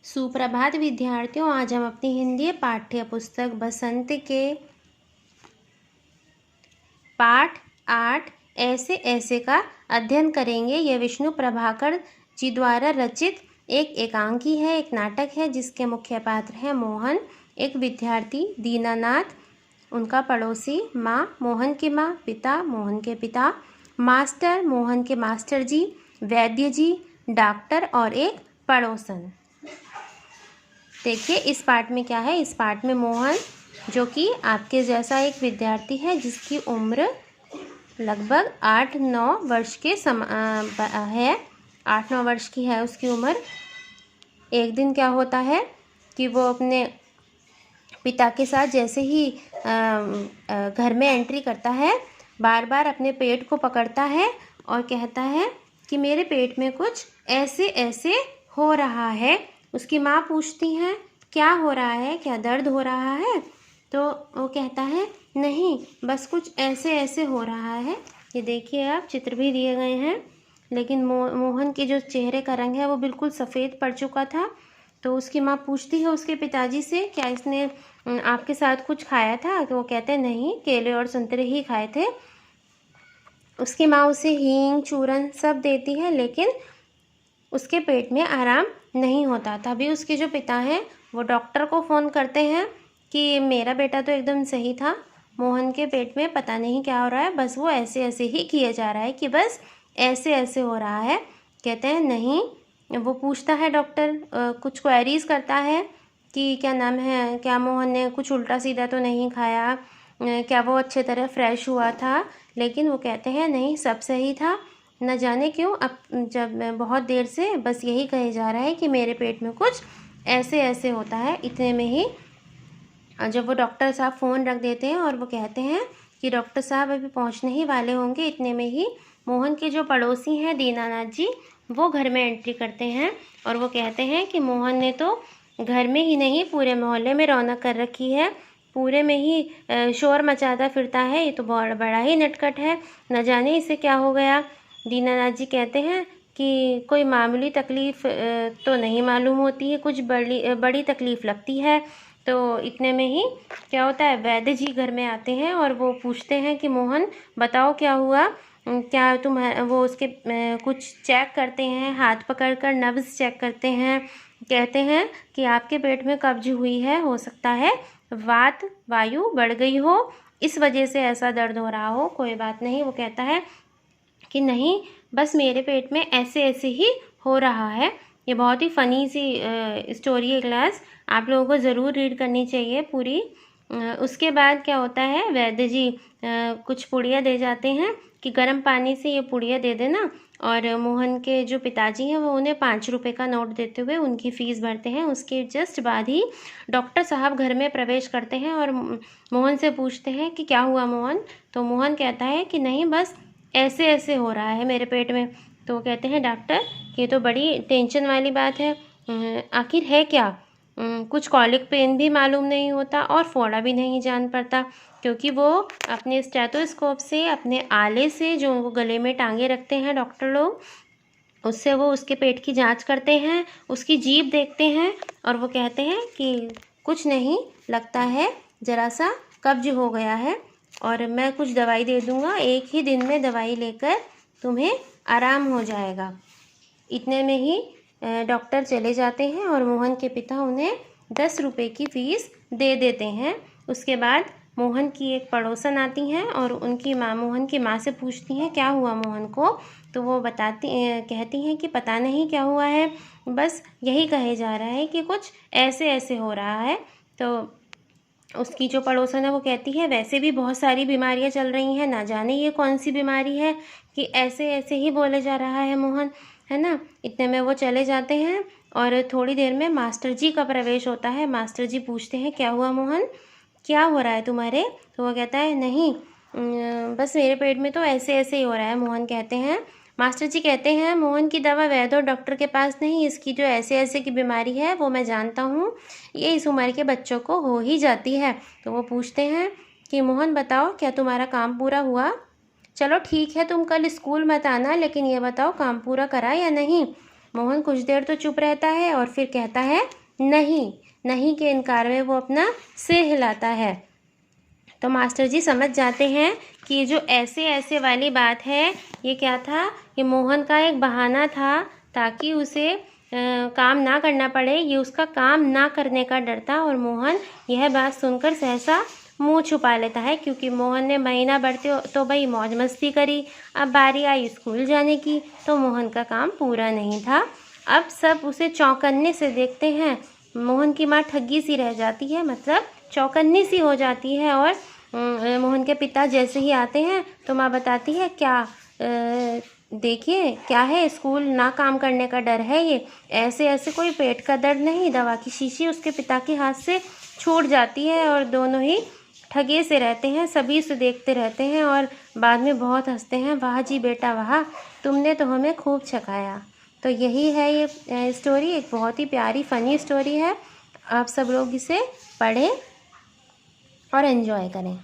सुप्रभात विद्यार्थियों, आज हम अपनी हिंदी पाठ्य पुस्तक बसंत के पाठ 8 ऐसे ऐसे का अध्ययन करेंगे। यह विष्णु प्रभाकर जी द्वारा रचित एक एकांकी है, एक नाटक है जिसके मुख्य पात्र हैं मोहन, एक विद्यार्थी दीनानाथ, उनका पड़ोसी, माँ मोहन की माँ, पिता मोहन के पिता, मास्टर मोहन के मास्टर जी, वैद्य जी, डॉक्टर और एक पड़ोसन। देखिए इस पाठ में क्या है। इस पाठ में मोहन, जो कि आपके जैसा एक विद्यार्थी है जिसकी उम्र लगभग 8-9 वर्ष के है, 8-9 वर्ष की है उसकी उम्र। एक दिन क्या होता है कि वो अपने पिता के साथ जैसे ही घर में एंट्री करता है, बार बार अपने पेट को पकड़ता है और कहता है कि मेरे पेट में कुछ ऐसे ऐसे हो रहा है। उसकी माँ पूछती हैं क्या हो रहा है, क्या दर्द हो रहा है? तो वो कहता है नहीं, बस कुछ ऐसे ऐसे हो रहा है। ये देखिए आप, चित्र भी दिए गए हैं, लेकिन मोहन के जो चेहरे का रंग है वो बिल्कुल सफ़ेद पड़ चुका था। तो उसकी माँ पूछती है उसके पिताजी से क्या इसने आपके साथ कुछ खाया था? तो वो कहते हैं नहीं, केले और संतरे ही खाए थे। उसकी माँ उसे हींग चूरन सब देती है, लेकिन उसके पेट में आराम नहीं होता। तभी उसके जो पिता हैं वो डॉक्टर को फ़ोन करते हैं कि मेरा बेटा तो एकदम सही था, मोहन के पेट में पता नहीं क्या हो रहा है, बस वो ऐसे ऐसे ही किए जा रहा है कि बस ऐसे ऐसे हो रहा है। कहते हैं नहीं। वो पूछता है डॉक्टर, कुछ क्वेरीज़ करता है कि क्या नाम है, क्या मोहन ने कुछ उल्टा सीधा तो नहीं खाया, क्या वो अच्छे तरह फ्रेश हुआ था? लेकिन वो कहते हैं नहीं, सब सही था। न जाने क्यों अब जब बहुत देर से बस यही कहे जा रहा है कि मेरे पेट में कुछ ऐसे ऐसे होता है। इतने में ही जब वो डॉक्टर साहब फ़ोन रख देते हैं और वो कहते हैं कि डॉक्टर साहब अभी पहुंचने ही वाले होंगे, इतने में ही मोहन के जो पड़ोसी हैं दीनानाथ जी, वो घर में एंट्री करते हैं और वो कहते हैं कि मोहन ने तो घर में ही नहीं पूरे मोहल्ले में रौनक कर रखी है, पूरे में ही शोर मचाता फिरता है, ये तो बहुत बड़ा ही नटखट है, न जाने इसे क्या हो गया। दीनानाथ जी कहते हैं कि कोई मामूली तकलीफ़ तो नहीं मालूम होती है, कुछ बड़ी तकलीफ़ लगती है। तो इतने में ही क्या होता है, वैद्य जी घर में आते हैं और वो पूछते हैं कि मोहन बताओ क्या हुआ, क्या तुम वो उसके कुछ चेक करते हैं, हाथ पकड़कर नब्ज़ चेक करते हैं। कहते हैं कि आपके पेट में कब्ज हुई है, हो सकता है वात वायु बढ़ गई हो, इस वजह से ऐसा दर्द हो रहा हो, कोई बात नहीं। वो कहता है कि नहीं, बस मेरे पेट में ऐसे ऐसे ही हो रहा है। ये बहुत ही फ़नी सी स्टोरी है क्लास, आप लोगों को ज़रूर रीड करनी चाहिए पूरी। उसके बाद क्या होता है, वैद्य जी कुछ पुड़िया दे जाते हैं कि गर्म पानी से ये पुड़िया दे देना, और मोहन के जो पिताजी हैं वो उन्हें 5 रुपये का नोट देते हुए उनकी फ़ीस भरते हैं। उसके जस्ट बाद ही डॉक्टर साहब घर में प्रवेश करते हैं और मोहन से पूछते हैं कि क्या हुआ मोहन? तो मोहन कहता है कि नहीं, बस ऐसे ऐसे हो रहा है मेरे पेट में। तो कहते हैं डॉक्टर ये तो बड़ी टेंशन वाली बात है, आखिर है क्या? कुछ कॉलिक पेन भी मालूम नहीं होता और फोड़ा भी नहीं जान पड़ता, क्योंकि वो अपने स्टेथोस्कोप से, अपने आले से जो वो गले में टांगे रखते हैं डॉक्टर लोग, उससे वो उसके पेट की जांच करते हैं, उसकी जीभ देखते हैं और वो कहते हैं कि कुछ नहीं, लगता है ज़रा सा कब्ज हो गया है और मैं कुछ दवाई दे दूँगा, एक ही दिन में दवाई लेकर तुम्हें आराम हो जाएगा। इतने में ही डॉक्टर चले जाते हैं और मोहन के पिता उन्हें 10 रुपये की फ़ीस दे देते हैं। उसके बाद मोहन की एक पड़ोसन आती हैं और उनकी माँ मोहन की माँ से पूछती हैं क्या हुआ मोहन को? तो वो कहती हैं कि पता नहीं क्या हुआ है, बस यही कहे जा रहा है कि कुछ ऐसे ऐसे हो रहा है। तो उसकी जो पड़ोसन है वो कहती है वैसे भी बहुत सारी बीमारियां चल रही हैं, ना जाने ये कौन सी बीमारी है कि ऐसे ऐसे ही बोले जा रहा है मोहन, है ना। इतने में वो चले जाते हैं और थोड़ी देर में मास्टर जी का प्रवेश होता है। मास्टर जी पूछते हैं क्या हुआ मोहन, क्या हो रहा है तुम्हारे? तो वो कहता है नहीं, बस मेरे पेट में तो ऐसे ऐसे ही हो रहा है। मोहन कहते हैं, मास्टर जी कहते हैं मोहन की दवा वैद्य और डॉक्टर के पास नहीं, इसकी जो ऐसे ऐसे की बीमारी है वो मैं जानता हूँ, ये इस उम्र के बच्चों को हो ही जाती है। तो वो पूछते हैं कि मोहन बताओ क्या तुम्हारा काम पूरा हुआ? चलो ठीक है, तुम कल स्कूल मत आना, लेकिन ये बताओ काम पूरा करा या नहीं? मोहन कुछ देर तो चुप रहता है और फिर कहता है नहीं। नहीं के इनकार में वो अपना सिर हिलाता है। तो मास्टर जी समझ जाते हैं कि ये जो ऐसे ऐसे वाली बात है ये क्या था, ये मोहन का एक बहाना था ताकि उसे काम ना करना पड़े। ये उसका काम ना करने का डर था और मोहन यह बात सुनकर सहसा मुंह छुपा लेता है, क्योंकि मोहन ने महीना भर तो भाई मौज मस्ती करी। अब बारी आई स्कूल जाने की तो मोहन का काम पूरा नहीं था। अब सब उसे चौंकन्ने से देखते हैं। मोहन की माँ ठगी सी रह जाती है, मतलब चौकन्नी सी हो जाती है। और मोहन के पिता जैसे ही आते हैं तो माँ बताती है क्या देखिए क्या है, स्कूल ना काम करने का डर है, ये ऐसे ऐसे कोई पेट का दर्द नहीं। दवा की शीशी उसके पिता के हाथ से छूट जाती है और दोनों ही ठगे से रहते हैं। सभी उसे देखते रहते हैं और बाद में बहुत हंसते हैं। वाह जी बेटा वाह, तुमने तो हमें खूब छकाया। तो यही है ये स्टोरी, एक बहुत ही प्यारी फ़नी स्टोरी है। आप सब लोग इसे पढ़ें और एंजॉय करें।